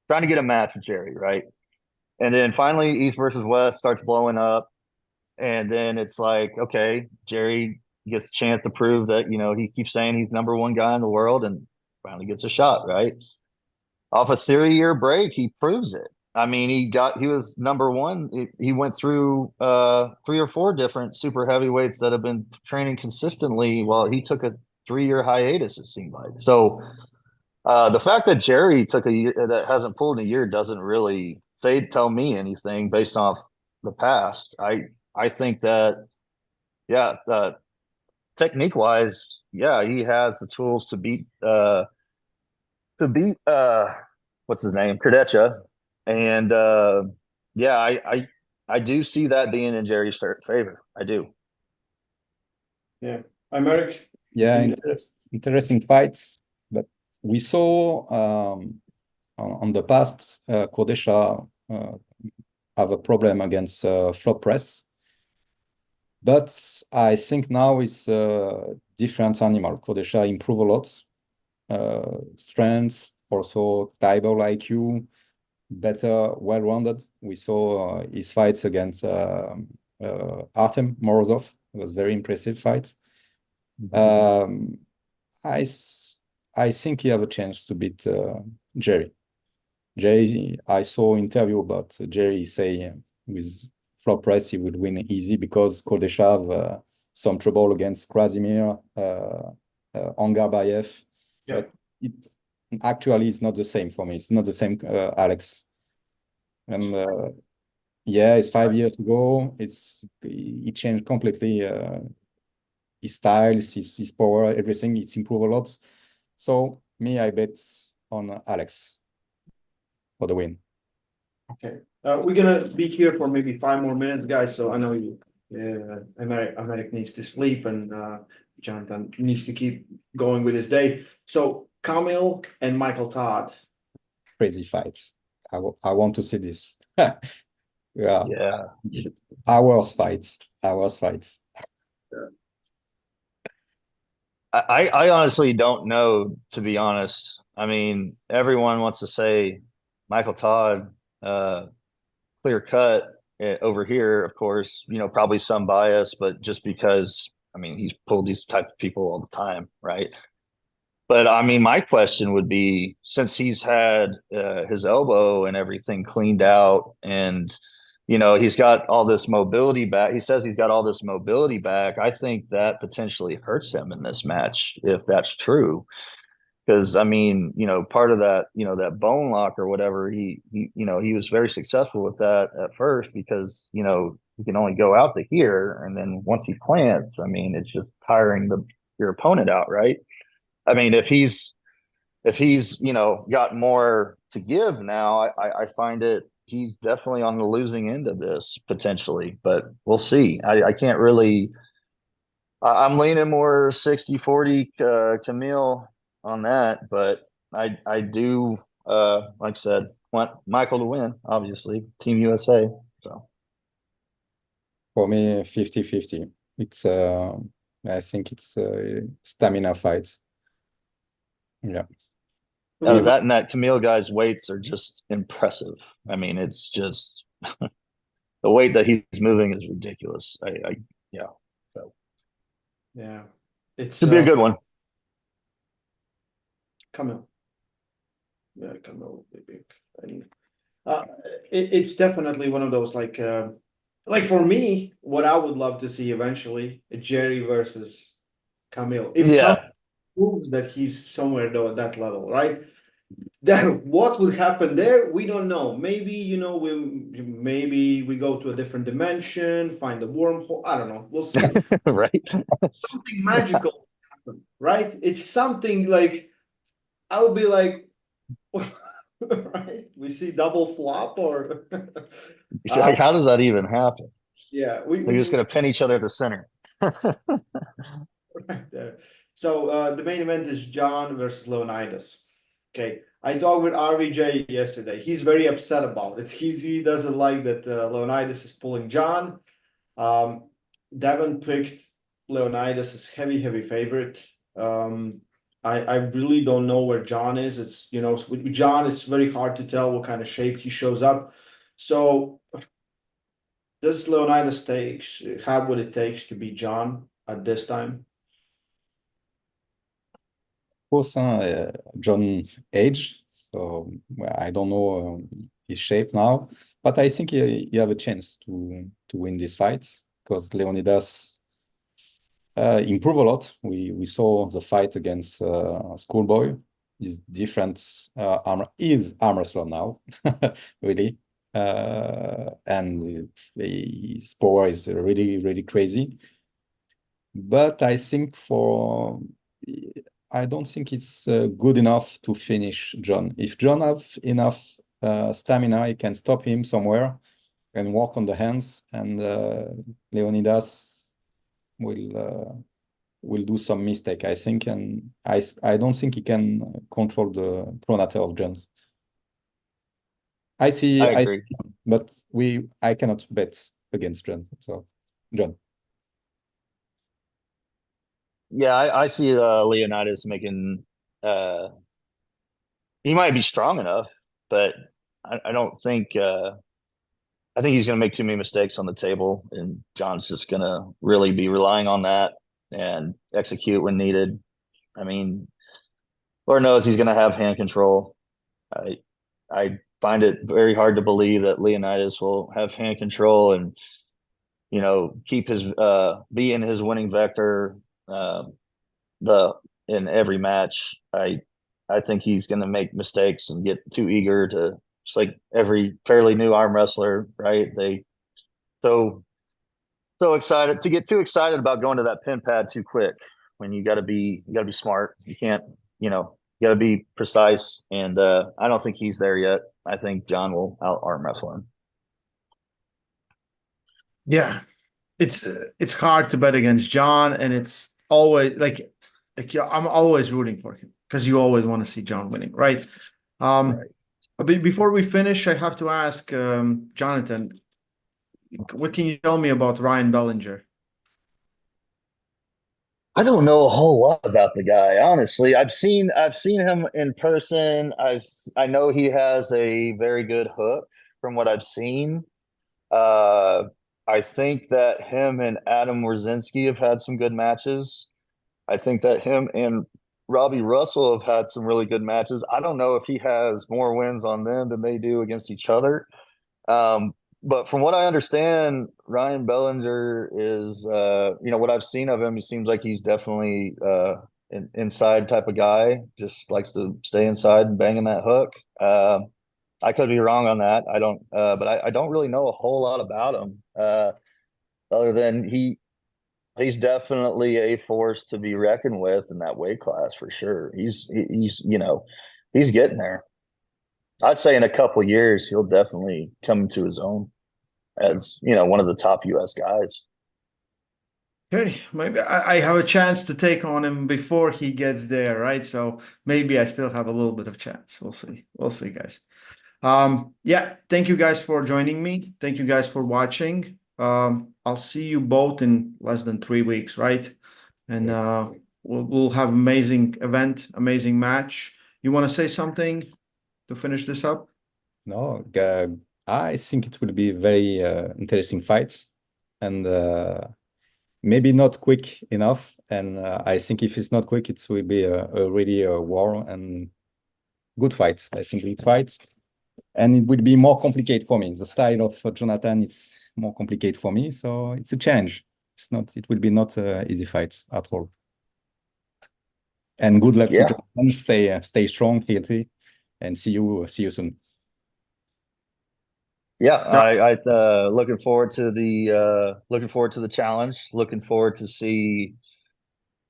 trying to get a match with Jerry, right? And then finally East versus West starts blowing up. And then it's like, okay, Jerry gets a chance to prove that, he keeps saying he's number one guy in the world and finally gets a shot, right? Off a 3-year break, he proves it. I mean, he was number one. He went through 3 or 4 different super heavyweights that have been training consistently while he took a 3-year hiatus, it seemed like. So the fact that Jerry took a year that hasn't pulled in a year doesn't really tell me anything based off the past. I think that yeah, technique wise, yeah, he has the tools to beat what's his name, Kurdecha, and yeah, I do see that being in Jerry's favor. I do. Yeah, Aymeric. Yeah, interesting fights, but we saw on the past Kurdecha have a problem against flop press, but I think now it's a different animal. Kurdecha improve a lot, strength, also table IQ, better, well-rounded. We saw his fights against Artem Morozov. It was very impressive fight. I think he have a chance to beat Jerry. Jerry, I saw interview about Jerry say with flop press he would win easy because Kurdecha have some trouble against Krasimir, Angarbayev. Yeah. But actually, it's not the same for me. It's not the same, Alex. And yeah, it's 5 years ago. It changed completely. His styles, his power, everything. It's improved a lot. So me, I bet on Alex for the win. Okay, we're gonna be here for maybe 5 more minutes, guys. So I know you, Aymeric needs to sleep, and Jonathon needs to keep going with his day. So Camille and Michael Todd. Crazy fights. I want to see this. Yeah. Yeah. Hours fights. I honestly don't know, to be honest. I mean, everyone wants to say Michael Todd, clear cut over here, of course, probably some bias, but just because, I mean, he's pulled these type of people all the time, right? But I mean, my question would be, since he's had his elbow and everything cleaned out, and he's got all this mobility back. He says he's got all this mobility back. I think that potentially hurts him in this match if that's true. Because I mean, part of that, that bone lock or whatever, he was very successful with that at first because he can only go out to here, and then once he plants, I mean, it's just tiring your opponent out, right? I mean, if he's got more to give now, I find he's definitely on the losing end of this potentially, but we'll see. I can't really. I'm leaning more 60-40 Camille on that, but I do like I said, want Michael to win, obviously, Team USA. So For me, 50-50. It's I think it's a stamina fight. Yeah. that and that Camille guy's weights are just impressive. I mean, it's just the weight that he's moving is ridiculous. Yeah. So Yeah, it's should be a good one. Camille. Yeah, Camille will be big. And, it's definitely one of those like like for me, what I would love to see eventually, Jerry versus Camille. If Camille Yeah, proves that he's somewhere though at that level, right? Then what would happen there? We don't know. Maybe, maybe we go to a different dimension, find a wormhole. I don't know. We'll see. right. Something magical happen, right? It's something like I'll be like, right? We see double flop or It's like, how does that even happen? yeah, They're just we gonna pin each other at the center. right there. So the main event is John versus Leonidas. Okay, I talked with RVJ yesterday. He's very upset about it. He doesn't like that Leonidas is pulling John. Um, Devon picked Leonidas as heavy favorite. I really don't know where John is. It's with John, it's very hard to tell what kind of shape he shows up. So does Leonidas have what it takes to beat John at this time? Course, John age, so well, I don't know his shape now, but I think he have a chance to win these fights because Leonidas improve a lot. We saw the fight against Schoolboy. He's different. Is arm wrestler now, really, and his power is really crazy. But I don't think it's good enough to finish John. If John have enough stamina, he can stop him somewhere and walk on the hands, and Leonidas will do some mistake, I think, and I don't think he can control the pronator of John. I agree. But I cannot bet against John. So John. Yeah, I see Leonidas making he might be strong enough, but I don't think I think he's gonna make too many mistakes on the table, and John's just gonna really be relying on that and execute when needed. I mean, Lord knows he's gonna have hand control. I find it very hard to believe that Leonidas will have hand control and keep his be in his winning vector uh, the in every match. I think he's going to make mistakes and get too eager to. It's like every fairly new arm wrestler, right? They so so excited to get too excited about going to that pin pad too quick. When you got to be smart. You can't you got to be precise. And I don't think he's there yet. I think John will out arm wrestle him. Yeah, it's hard to bet against John, and it's always like yeah, I'm always rooting for him because you always want to see John winning, right? Um, Right. before we finish, I have to ask Jonathan, what can you tell me about Ryan Bellinger? I don't know a whole lot about the guy, honestly. I've seen him in person. I know he has a very good hook from what I've seen. Uh, I think that him and Adam Wrzinski have had some good matches. I think that him and Robbie Russell have had some really good matches. I don't know if he has more wins on them than they do against each other. Um, but from what I understand, Ryan Bellinger is, what I've seen of him, he seems like he's definitely an inside type of guy. Just likes to stay inside and banging that hook. I could be wrong on that. I don't, but I don't really know a whole lot about him, other than he's definitely a force to be reckoned with in that weight class for sure. He's getting there. I'd say in a couple years he'll definitely come to his own as one of the top U.S. guys. Okay, maybe I have a chance to take on him before he gets there, right? So maybe I still have a little bit of chance. We'll see. We'll see, guys. Yeah, thank you guys for joining me. Thank you guys for watching. I'll see you both in less than 3 weeks, right? And we'll have amazing event, amazing match. You want to say something to finish this up? No, I think it will be very interesting fights, and maybe not quick enough. And I think if it's not quick, it will be a really war and good fights. I think good fights. And it would be more complicated for me. The style of Jonathon, it's more complicated for me. So it's a challenge. It will be not easy fights at all. And good luck to Jonathon. Stay strong, healthy, and see you soon. Yeah, I looking forward to the challenge. Looking forward to see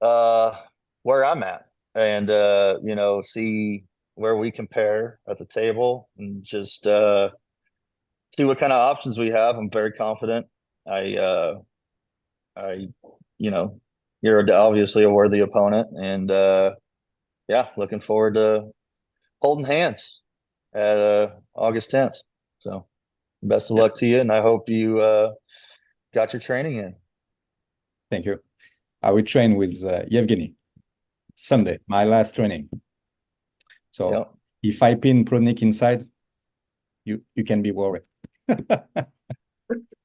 where I'm at, and see where we compare at the table, and just see what kind of options we have. I'm very confident. You're obviously a worthy opponent, and looking forward to holding hands at August 10th. So best of luck to you, and I hope you got your training in. Thank you. I will train with Yevgeny Sunday, my last training. So if I pin Prodnik inside, you can be worried.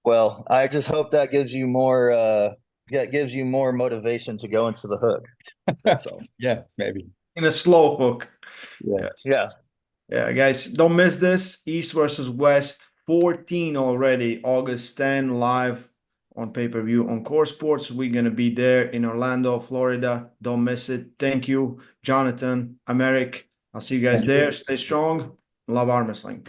Well, I just hope that gives you more motivation to go into the hook. That's all. Yeah, maybe. In a slow hook. Yeah. Yeah, guys, don't miss this. East versus West 14 already, August 10, live on pay-per-view on Core Sports. We're going to be there in Orlando, Florida. Don't miss it. Thank you, Jonathon, Aymeric. I'll see you guys there. Stay strong. Love arm wrestling.